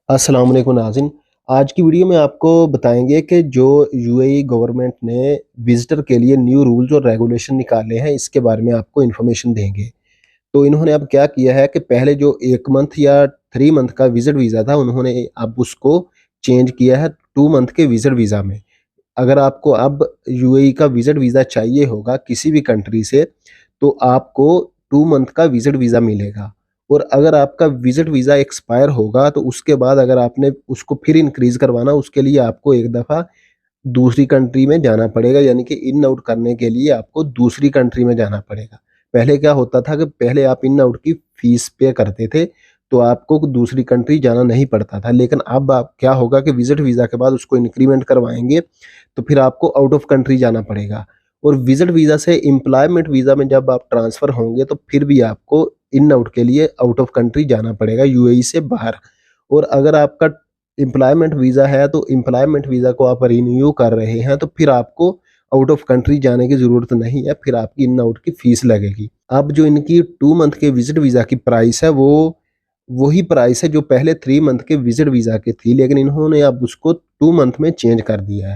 अस्सलाम वालेकुम नाज़रीन। आज की वीडियो में आपको बताएँगे कि जो यूएई गवर्नमेंट ने विज़िटर के लिए न्यू रूल्स और रेगुलेशन निकाले हैं, इसके बारे में आपको इन्फॉर्मेशन देंगे। तो इन्होंने अब क्या किया है कि पहले जो 1 मंथ या 3 मंथ का विज़िट वीज़ा था, उन्होंने अब उसको चेंज किया है 2 मंथ के विज़िट वीज़ा में। अगर आपको अब यूएई का विज़िट वीज़ा चाहिए होगा किसी भी कंट्री से, तो आपको 2 मंथ का विज़िट वीज़ा मिलेगा। और अगर आपका विज़िट वीज़ा एक्सपायर होगा, तो उसके बाद अगर आपने उसको फिर इंक्रीज़ करवाना, उसके लिए आपको एक दफ़ा दूसरी कंट्री में जाना पड़ेगा, यानी कि इन आउट करने के लिए आपको दूसरी कंट्री में जाना पड़ेगा। पहले क्या होता था कि पहले आप इन आउट की फ़ीस पे करते थे, तो आपको दूसरी कंट्री जाना नहीं पड़ता था। लेकिन अब आप क्या होगा कि विज़िट वीज़ा के बाद उसको इंक्रीमेंट करवाएँगे, तो फिर आपको आउट ऑफ कंट्री जाना पड़ेगा। और विज़िट वीज़ा से एम्प्लॉयमेंट वीज़ा में जब आप ट्रांसफ़र होंगे, तो फिर भी आपको इन आउट के लिए आउट ऑफ कंट्री जाना पड़ेगा यूएई से बाहर। और अगर आपका एम्प्लॉयमेंट वीज़ा है, तो एम्प्लॉयमेंट वीज़ा को आप रिन्यू कर रहे हैं, तो फिर आपको आउट ऑफ कंट्री जाने की ज़रूरत नहीं है, फिर आपकी इन आउट की फ़ीस लगेगी। अब जो इनकी 2 मंथ के विज़िट वीज़ा की प्राइस है, वो वही प्राइस है जो पहले 3 मंथ के विज़िट वीज़ा की थी, लेकिन इन्होंने अब उसको 2 मंथ में चेंज कर दिया है।